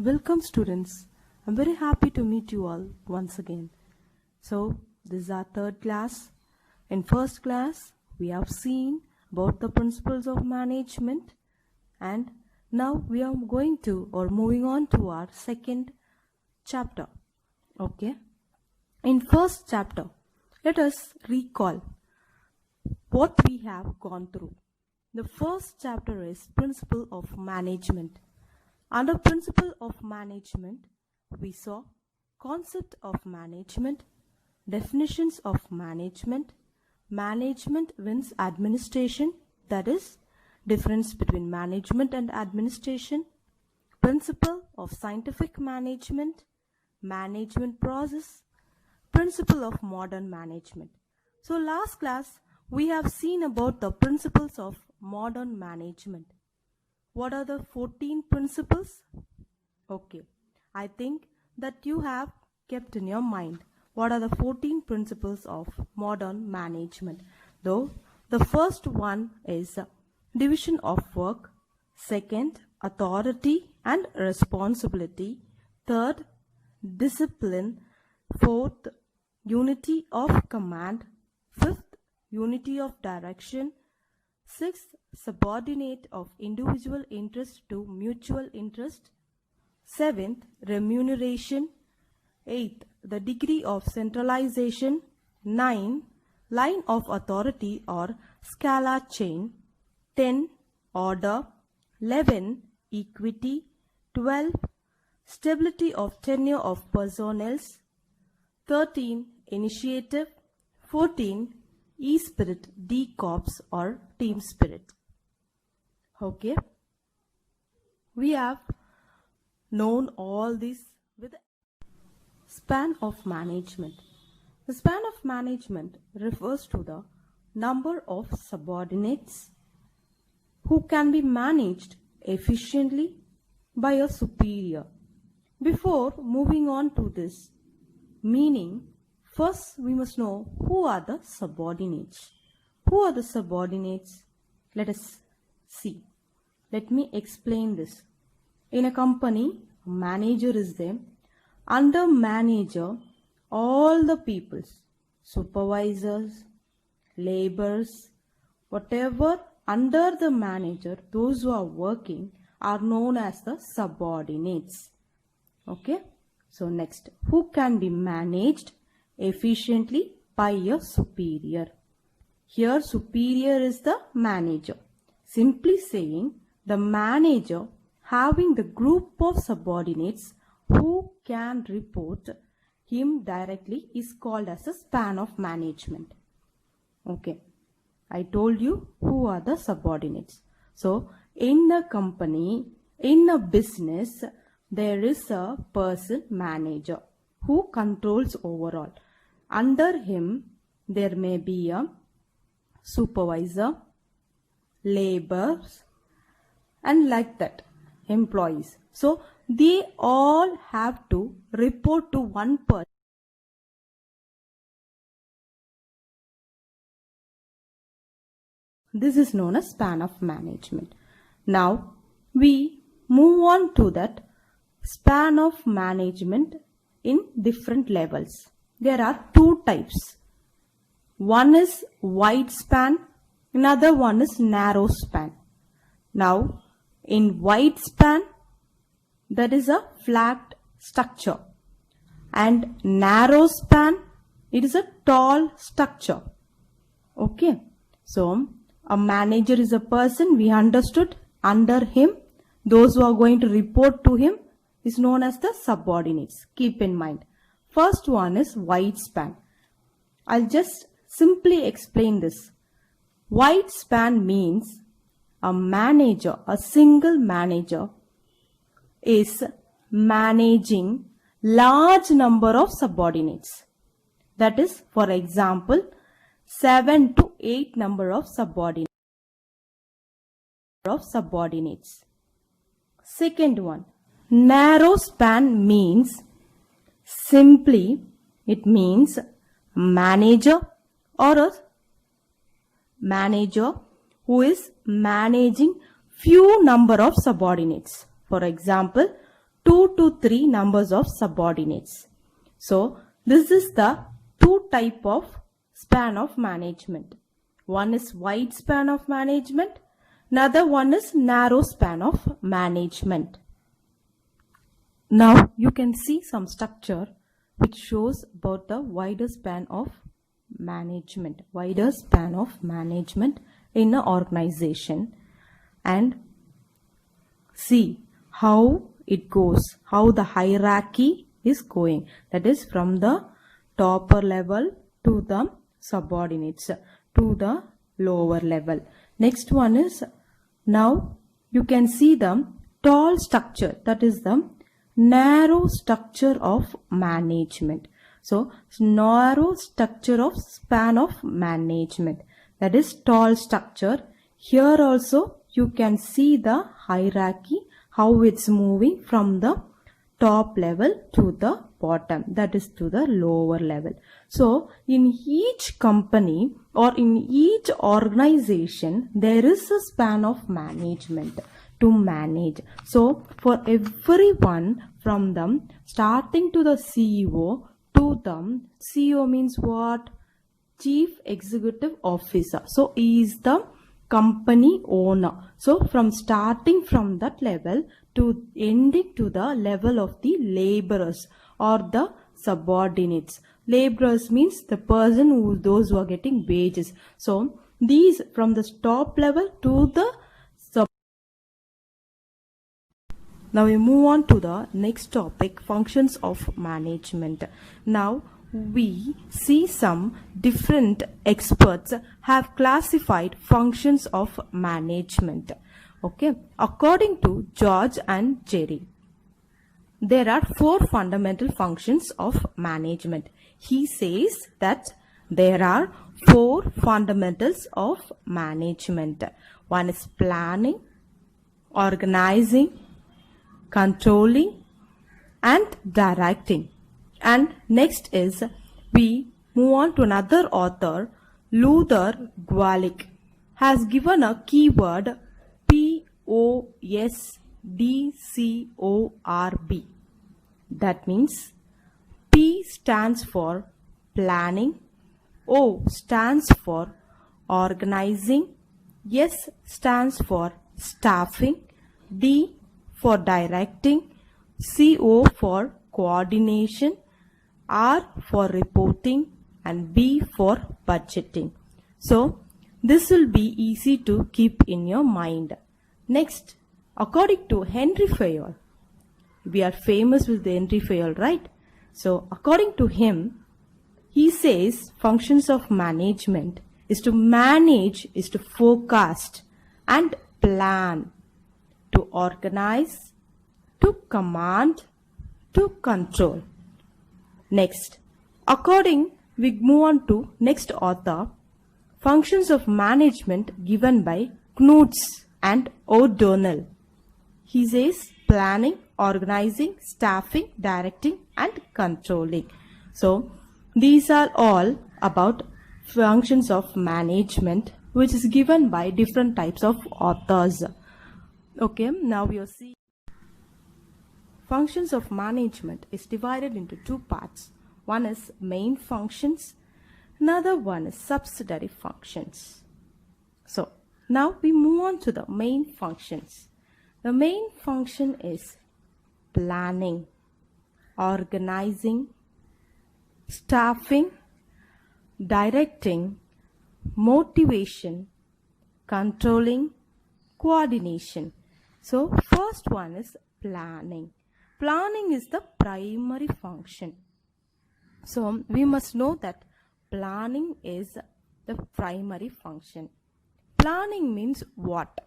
Welcome students. I'm very happy to meet you all once again. So this is our third class. In first class we have seen about the principles of management, and now we are moving on to our second chapter. Okay. In first chapter, let us recall what we have gone through. The first chapter is principle of management. Under principle of management, we saw concept of management, definitions of management, management wins administration, that is, difference between management and administration, principle of scientific management, management process, principle of modern management. So last class, we have seen about the principles of modern management. What are the 14 principles? Okay, I think that you have kept in your mind what are the 14 principles of modern management. Though the first one is division of work, second, authority and responsibility, third, discipline, fourth, unity of command, fifth, unity of direction, sixth, subordinate of individual interest to mutual interest, seventh, remuneration, eighth, the degree of centralization, 9, line of authority or scala chain, 10, order, 11, equity, 12, stability of tenure of personnel, 13, initiative, 14, E-spirit, D-corps or team spirit. Okay, we have known all this with span of management. The span of management refers to the number of subordinates who can be managed efficiently by a superior. Before moving on to this meaning, first we must know who are the subordinates. Who are the subordinates? Let us see. Let me explain this. In a company, a manager is there. Under manager, all the peoples, supervisors, laborers, whatever under the manager, those who are working are known as the subordinates. Okay. So next, who can be managed efficiently by a superior. Here superior is the manager. Simply saying, the manager having the group of subordinates who can report him directly is called as a span of management. Okay, I told you who are the subordinates. So in a company, in a business, there is a person manager who controls overall. Under him, there may be a supervisor, laborers, and like that, employees. So they all have to report to one person. This is known as span of management. Now we move on to that span of management in different levels. There are two types. One is wide span, another one is narrow span. Now, in wide span, that is a flat structure, and narrow span, it is a tall structure. Okay, so a manager is a person, we understood. Under him, those who are going to report to him is known as the subordinates. Keep in mind. First one is wide span. I'll just simply explain this. Wide span means a manager, a single manager is managing large number of subordinates. That is, for example, 7 to 8 number of subordinates. Second one, narrow span means simply it means manager or a manager who is managing few number of subordinates. For example, 2 to 3 numbers of subordinates. So this is the two type of span of management. One is wide span of management, another one is narrow span of management. Now you can see some structure which shows about the wider span of management in an organization, and see how it goes, how the hierarchy is going, that is from the topper level to the subordinates to the lower level. Next one is, now you can see the tall structure, that is the narrow structure of management. So narrow structure of span of management, that is tall structure. Here also you can see the hierarchy, how it's moving from the top level to the bottom, that is to the lower level. So in each company or in each organization there is a span of management to manage. So for everyone, from them starting to the CEO to them, CEO means what? Chief Executive Officer. So he is the company owner. So from starting from that level to ending to the level of the laborers or the subordinates. Laborers means the person those who are getting wages. So these from the top level to the sub. Now we move on to the next topic, functions of management. Now we see some different experts have classified functions of management. Okay, according to George and Jerry, there are 4 fundamental functions of management. He says that there are 4 fundamentals of management. One is planning, organizing, controlling, and directing. And next is, we move on to another author, Luther Gulick has given a keyword POSDCORB. That means P stands for planning, O stands for organizing, S stands for staffing, D for directing, CO for coordination, R for reporting, and B for budgeting. So this will be easy to keep in your mind. Next, according to Henry Fayol, we are famous with Henry Fayol, right? So according to him, he says functions of management is to manage, is to forecast and plan, to organize, to command, to control. Next, we move on to next author, functions of management given by Knudsen and O'Donnell. He says planning, organizing, staffing, directing, and controlling. So these are all about functions of management, which is given by different types of authors. Okay, now we will see. Functions of management is divided into 2 parts. One is main functions, another one is subsidiary functions. So now we move on to the main functions. The main function is planning, organizing, staffing, directing, motivation, controlling, coordination. So first one is planning. Planning is the primary function. So we must know that planning is the primary function. Planning means what?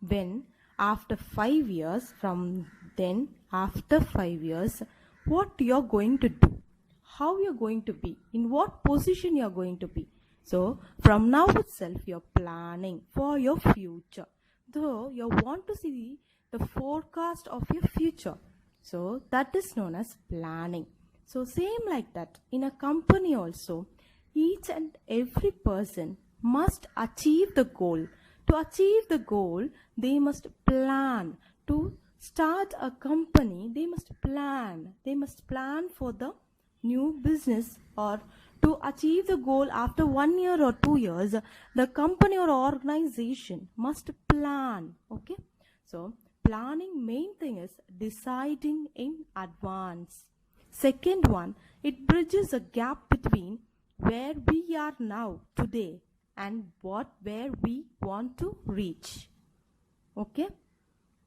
When after 5 years, from then after 5 years, what you are going to do, how you are going to be, in what position you are going to be. So from now itself you are planning for your future. Though you want to see the forecast of your future. So that is known as planning. So same like that, in a company also, each and every person must achieve the goal. To achieve the goal, they must plan to start a company, they must plan. They must plan for the new business, or to achieve the goal after 1 year or 2 years, the company or organization must plan. Okay, so planning, main thing is deciding in advance. Second one, it bridges a gap between where we are now today and where we want to reach. Okay,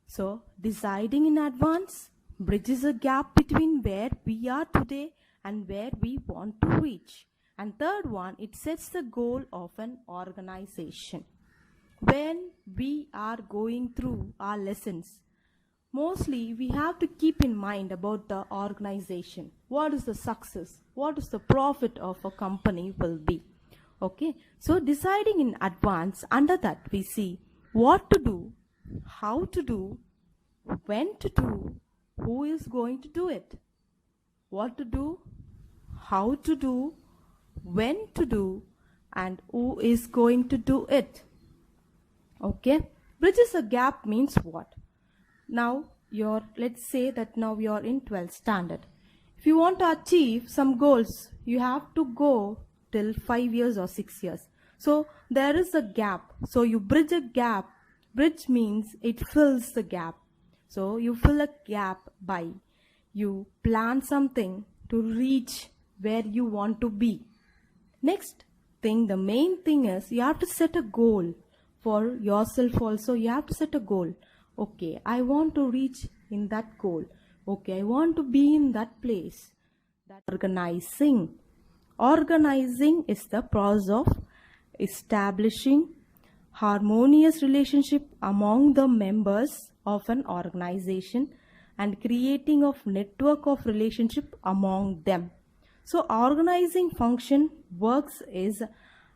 so deciding in advance bridges a gap between where we are today and where we want to reach. And third one, it sets the goal of an organization. When we are going through our lessons, mostly we have to keep in mind about the organization. What is the success? What is the profit of a company will be? Okay, so deciding in advance, under that we see what to do, how to do, when to do, who is going to do it, what to do, how to do, when to do, and who is going to do it. Okay, bridges a gap means what? Now let's say that now you're in 12th standard. If you want to achieve some goals, you have to go till 5 years or 6 years. So there is a gap. So you bridge a gap. Bridge means it fills the gap. So you fill a gap by you plan something to reach where you want to be. Next thing, the main thing is you have to set a goal for yourself also. You have to set a goal. Okay, I want to reach in that goal. Okay, I want to be in that place. That organizing. Organizing is the process of establishing harmonious relationship among the members of an organization and creating of network of relationship among them. So organizing function works is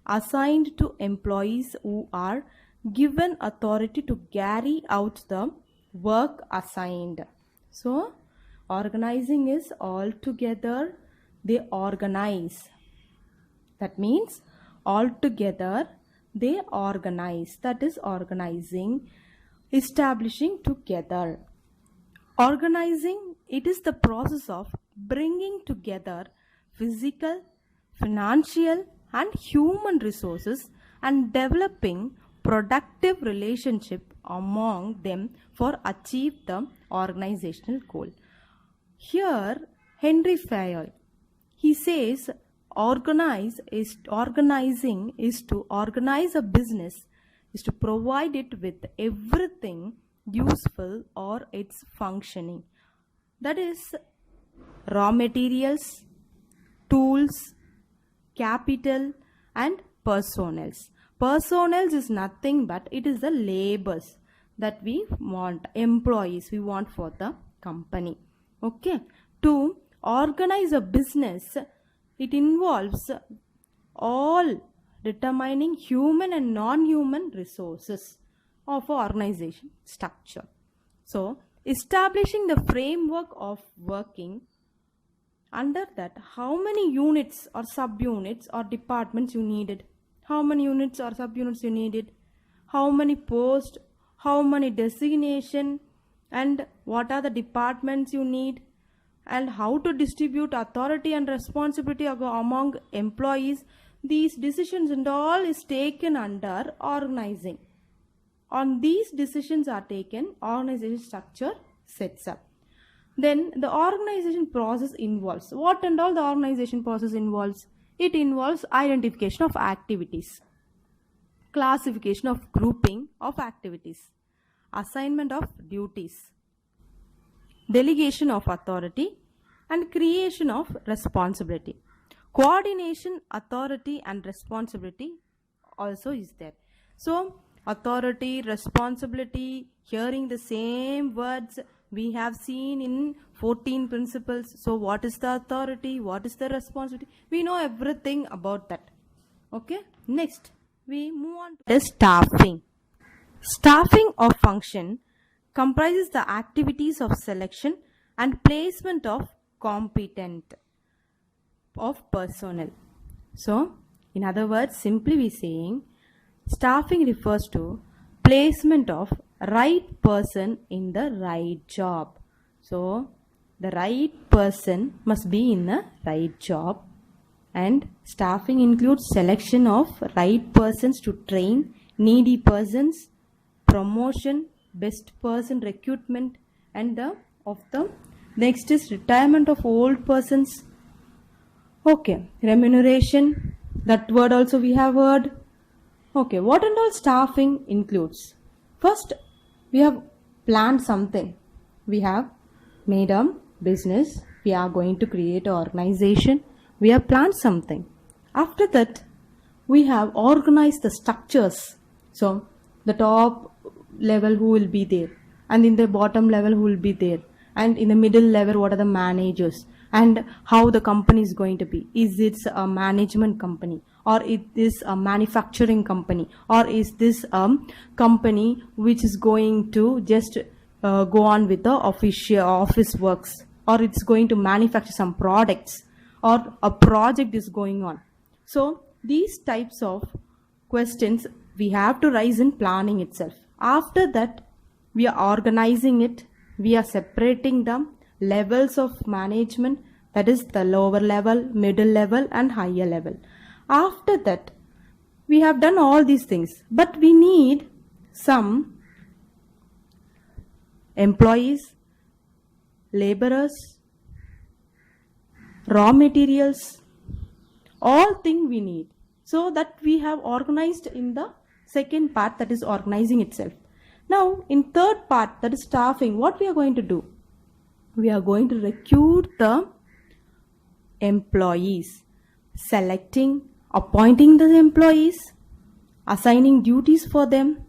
assigned to employees who are given authority to carry out the work assigned. So organizing is all together they organize. That means all together they organize. That is organizing, establishing together. Organizing, it is the process of bringing together physical, financial and human resources and developing productive relationship among them for achieve the organizational goal. Here Henry Fayol, he says organizing is to organize a business, is to provide it with everything useful or its functioning. That is raw materials, tools, capital and personnels. Personnels is nothing but it is the labors that we want, employees we want for the company. Okay, to organize a business, it involves all determining human and non-human resources of organization structure. So establishing the framework of working, under that how many units or subunits or departments you needed, how many units or subunits you needed, how many posts, how many designation, and what are the departments you need, and how to distribute authority and responsibility among employees. These decisions and all is taken under organizing. On these decisions are taken, organization structure sets up. Then the organization process involves, what and all the organization process involves? It involves identification of activities, classification of grouping of activities, assignment of duties, delegation of authority and creation of responsibility. Coordination, authority and responsibility also is there. So authority, responsibility, hearing the same words we have seen in 14 principles. So what is the authority, what is the responsibility, we know everything about that. Okay, next we move on to the staffing. Staffing of function comprises the activities of selection and placement of competent of personnel. So in other words, simply we saying staffing refers to placement of right person in the right job. So the right person must be in the right job, and staffing includes selection of right persons to train needy persons, promotion, best person recruitment, and the next is retirement of old persons. Okay, remuneration, that word also we have heard. Okay, what and all staffing includes? First, we have planned something. We have made a business. We are going to create an organization. We have planned something. After that, we have organized the structures. So, the top level who will be there, and in the bottom level who will be there, and in the middle level what are the managers, and how the company is going to be. Is it a management company, or it is a manufacturing company, or is this company which is going to just go on with the office works, or it's going to manufacture some products, or a project is going on. So these types of questions we have to raise in planning itself. After that, we are organizing it. We are separating the levels of management, that is the lower level, middle level, and higher level. After that, we have done all these things, but we need some employees, laborers, raw materials, all things we need. So that we have organized in the second part, that is organizing itself. Now in third part, that is staffing, what we are going to do? We are going to recruit the employees, selecting, appointing the employees, assigning duties for them,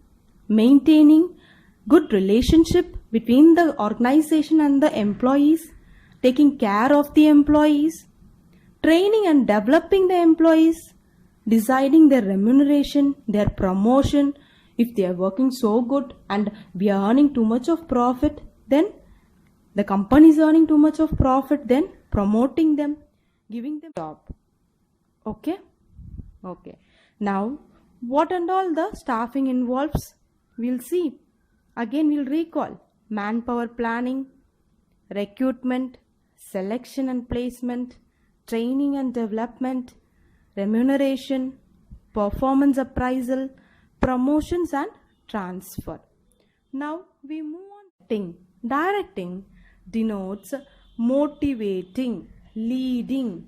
maintaining good relationship between the organization and the employees, taking care of the employees, training and developing the employees, deciding their remuneration, their promotion. If they are working so good and we are earning too much of profit, then the company is earning too much of profit, then promoting them, giving them job. Okay. Now what and all the staffing involves, we'll see. Again we'll recall: manpower planning, recruitment, selection and placement, training and development, remuneration, performance appraisal, promotions and transfer. Now we move on. Directing denotes motivating, leading,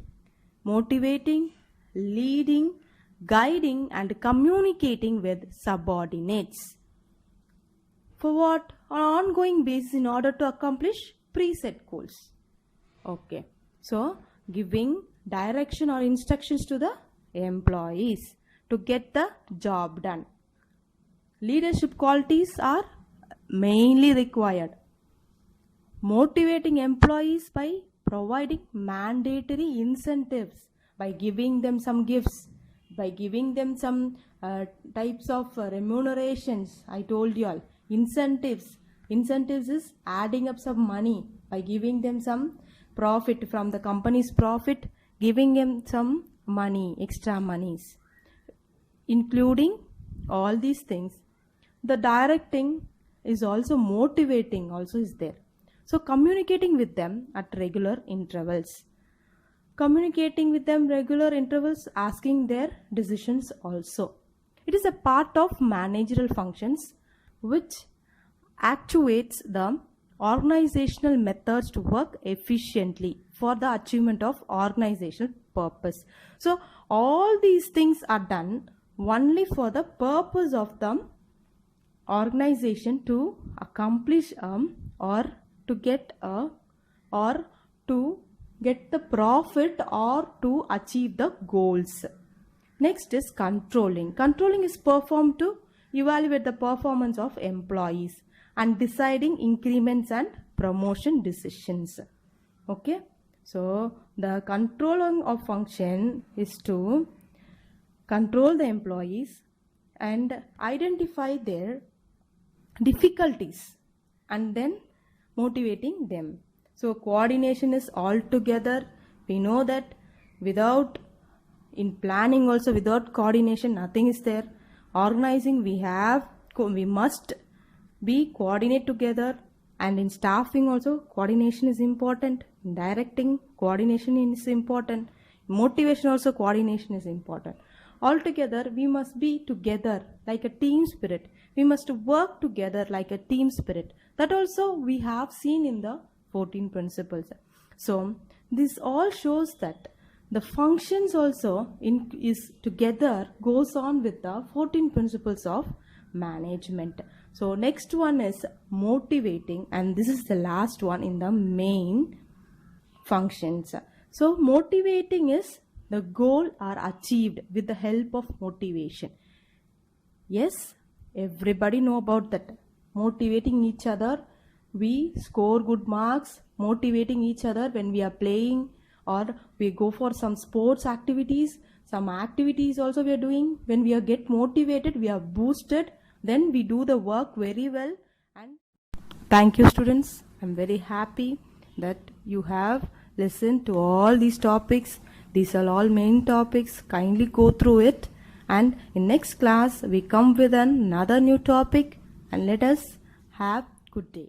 guiding and communicating with subordinates. For what? On an ongoing basis in order to accomplish preset goals. Okay. So giving direction or instructions to the employees to get the job done. Leadership qualities are mainly required. Motivating employees by providing mandatory incentives, by giving them some gifts, by giving them some types of remunerations. I told you all, incentives is adding up some money, by giving them some profit from the company's profit, giving them some money, extra monies. Including all these things, the directing is also motivating, also is there. So communicating with them at regular intervals. Asking their decisions also. It is a part of managerial functions which actuates the organizational methods to work efficiently for the achievement of organizational purpose. So all these things are done only for the purpose of the organization to accomplish or to get the profit or to achieve the goals. Next is controlling. Controlling is performed to evaluate the performance of employees and deciding increments and promotion decisions. Okay. So the controlling of function is to control the employees and identify their difficulties and then motivating them. So coordination is all together. We know that in planning also, without coordination nothing is there. Organizing, we must be coordinate together, and in staffing also coordination is important. In directing, coordination is important. Motivation also, coordination is important. Altogether, we must be together like a team spirit. We must work together like a team spirit. That also we have seen in the 14 principles. So this all shows that the functions also is together goes on with the 14 principles of management. So next one is motivating, and this is the last one in the main functions. So motivating is the goal are achieved with the help of motivation. Yes, everybody know about that. Motivating each other, we score good marks. Motivating each other when we are playing, or we go for some sports activities. Some activities also we are doing. When we are get motivated, we are boosted. Then we do the work very well. And thank you, students. I'm very happy that you have listened to all these topics. These are all main topics. Kindly go through it. And in next class, we come with another new topic. And let us have good day.